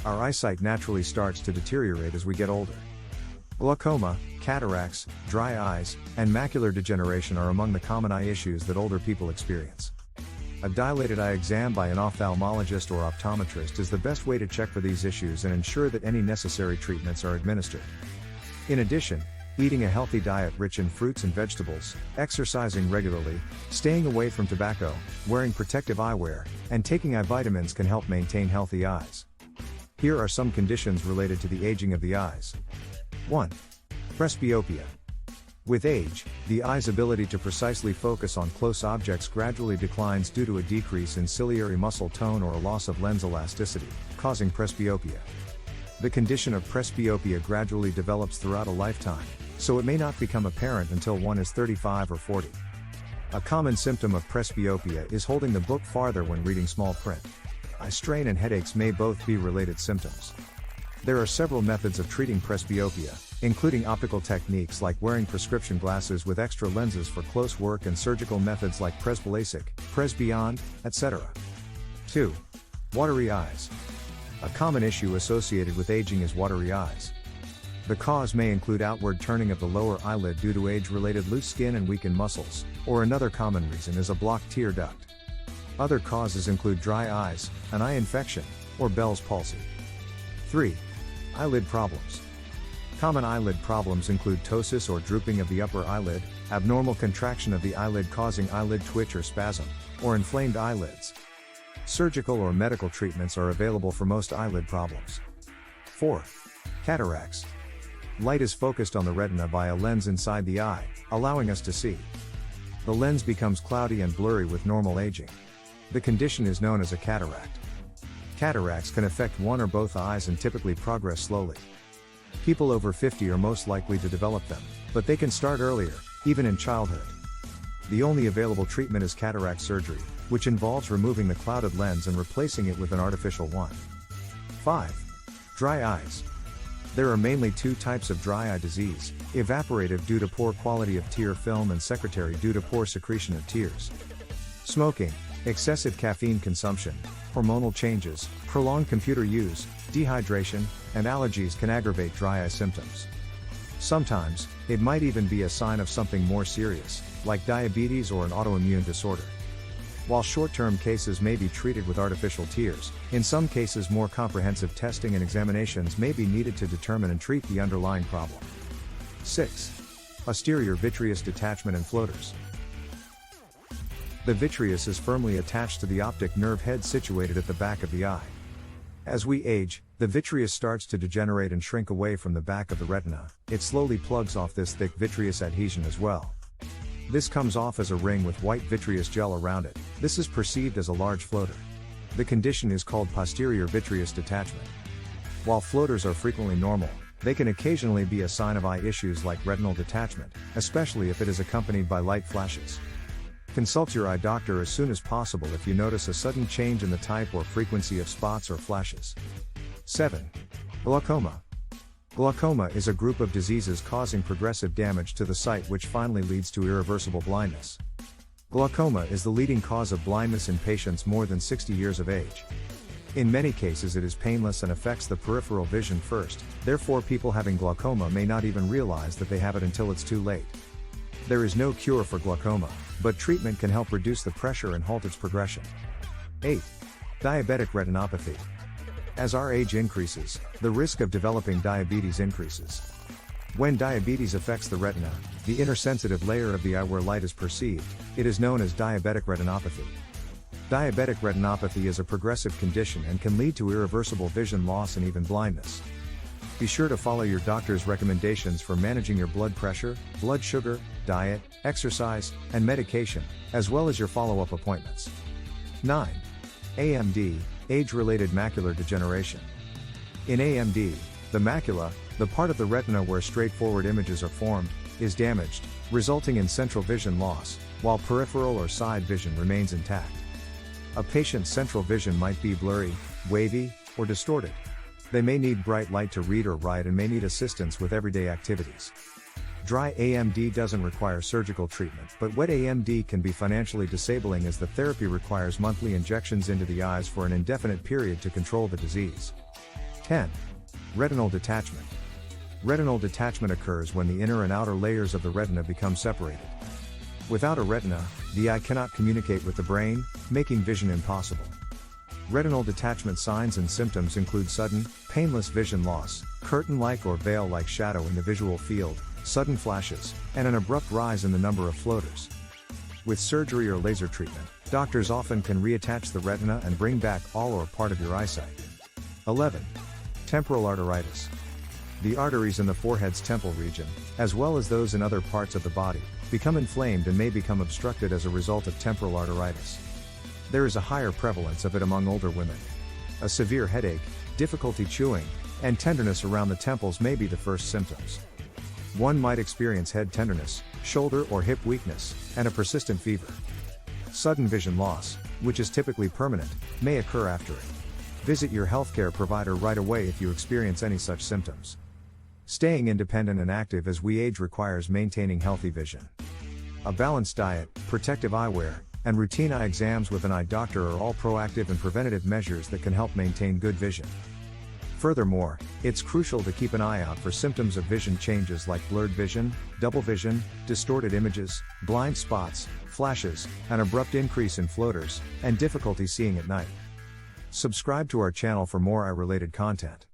Our eyesight naturally starts to deteriorate as we get older. Glaucoma, cataracts, dry eyes, and macular degeneration are among the common eye issues that older people experience. A dilated eye exam by an ophthalmologist or optometrist is the best way to check for these issues and ensure that any necessary treatments are administered. In addition, eating a healthy diet rich in fruits and vegetables, exercising regularly, staying away from tobacco, wearing protective eyewear, and taking eye vitamins can help maintain healthy eyes. Here are some conditions related to the aging of the eyes. 1. Presbyopia. With age, the eye's ability to precisely focus on close objects gradually declines due to a decrease in ciliary muscle tone or a loss of lens elasticity, causing presbyopia. The condition of presbyopia gradually develops throughout a lifetime, so it may not become apparent until one is 35 or 40. A common symptom of presbyopia is holding the book farther when reading small print. Eye strain and headaches may both be related symptoms. There are several methods of treating presbyopia, including optical techniques like wearing prescription glasses with extra lenses for close work and surgical methods like presbyLASIK, presBeyond, etc. 2. Watery eyes. A common issue associated with aging is watery eyes. The cause may include outward turning of the lower eyelid due to age-related loose skin and weakened muscles, or another common reason is a blocked tear duct. Other causes include dry eyes, an eye infection, or Bell's palsy. 3. Eyelid problems. Common eyelid problems include ptosis or drooping of the upper eyelid, abnormal contraction of the eyelid causing eyelid twitch or spasm, or inflamed eyelids. Surgical or medical treatments are available for most eyelid problems. 4. Cataracts. Light is focused on the retina by a lens inside the eye, allowing us to see. The lens becomes cloudy and blurry with normal aging. The condition is known as a cataract. Cataracts can affect one or both eyes and typically progress slowly. People over 50 are most likely to develop them, but they can start earlier, even in childhood. The only available treatment is cataract surgery, which involves removing the clouded lens and replacing it with an artificial one. 5. Dry eyes. There are mainly two types of dry eye disease: evaporative due to poor quality of tear film and secretory due to poor secretion of tears. Smoking, excessive caffeine consumption, hormonal changes, prolonged computer use, dehydration, and allergies can aggravate dry eye symptoms. Sometimes, it might even be a sign of something more serious, like diabetes or an autoimmune disorder. While short-term cases may be treated with artificial tears, in some cases more comprehensive testing and examinations may be needed to determine and treat the underlying problem. 6. Posterior vitreous detachment and floaters. The vitreous is firmly attached to the optic nerve head situated at the back of the eye. As we age, the vitreous starts to degenerate and shrink away from the back of the retina. It slowly plugs off this thick vitreous adhesion as well. This comes off as a ring with white vitreous gel around it. This is perceived as a large floater. The condition is called posterior vitreous detachment. While floaters are frequently normal, they can occasionally be a sign of eye issues like retinal detachment, especially if it is accompanied by light flashes. Consult your eye doctor as soon as possible if you notice a sudden change in the type or frequency of spots or flashes. 7. Glaucoma. Glaucoma is a group of diseases causing progressive damage to the sight which finally leads to irreversible blindness. Glaucoma is the leading cause of blindness in patients more than 60 years of age. In many cases it is painless and affects the peripheral vision first, therefore people having glaucoma may not even realize that they have it until it's too late. There is no cure for glaucoma, but treatment can help reduce the pressure and halt its progression. 8. Diabetic retinopathy. As our age increases, the risk of developing diabetes increases. When diabetes affects the retina, the inner sensitive layer of the eye where light is perceived, it is known as diabetic retinopathy. Diabetic retinopathy is a progressive condition and can lead to irreversible vision loss and even blindness. Be sure to follow your doctor's recommendations for managing your blood pressure, blood sugar, diet, exercise, and medication, as well as your follow-up appointments. 9. AMD, age-related macular degeneration. In AMD, the macula, the part of the retina where straightforward images are formed, is damaged, resulting in central vision loss, while peripheral or side vision remains intact. A patient's central vision might be blurry, wavy, or distorted. They may need bright light to read or write and may need assistance with everyday activities. Dry AMD doesn't require surgical treatment, but wet AMD can be financially disabling as the therapy requires monthly injections into the eyes for an indefinite period to control the disease. 10. Retinal detachment. Retinal detachment occurs when the inner and outer layers of the retina become separated. Without a retina, the eye cannot communicate with the brain, making vision impossible. Retinal detachment signs and symptoms include sudden, painless vision loss, curtain-like or veil-like shadow in the visual field, sudden flashes, and an abrupt rise in the number of floaters. With surgery or laser treatment, doctors often can reattach the retina and bring back all or part of your eyesight. 11. Temporal arteritis. The arteries in the forehead's temple region, as well as those in other parts of the body, become inflamed and may become obstructed as a result of temporal arteritis. There is a higher prevalence of it among older women. A severe headache, difficulty chewing, and tenderness around the temples may be the first symptoms. One might experience head tenderness, shoulder or hip weakness, and a persistent fever. Sudden vision loss, which is typically permanent, may occur after it. Visit your healthcare provider right away if you experience any such symptoms. Staying independent and active as we age requires maintaining healthy vision. A balanced diet, protective eyewear, and routine eye exams with an eye doctor are all proactive and preventative measures that can help maintain good vision. Furthermore, it's crucial to keep an eye out for symptoms of vision changes like blurred vision, double vision, distorted images, blind spots, flashes, an abrupt increase in floaters, and difficulty seeing at night. Subscribe to our channel for more eye-related content.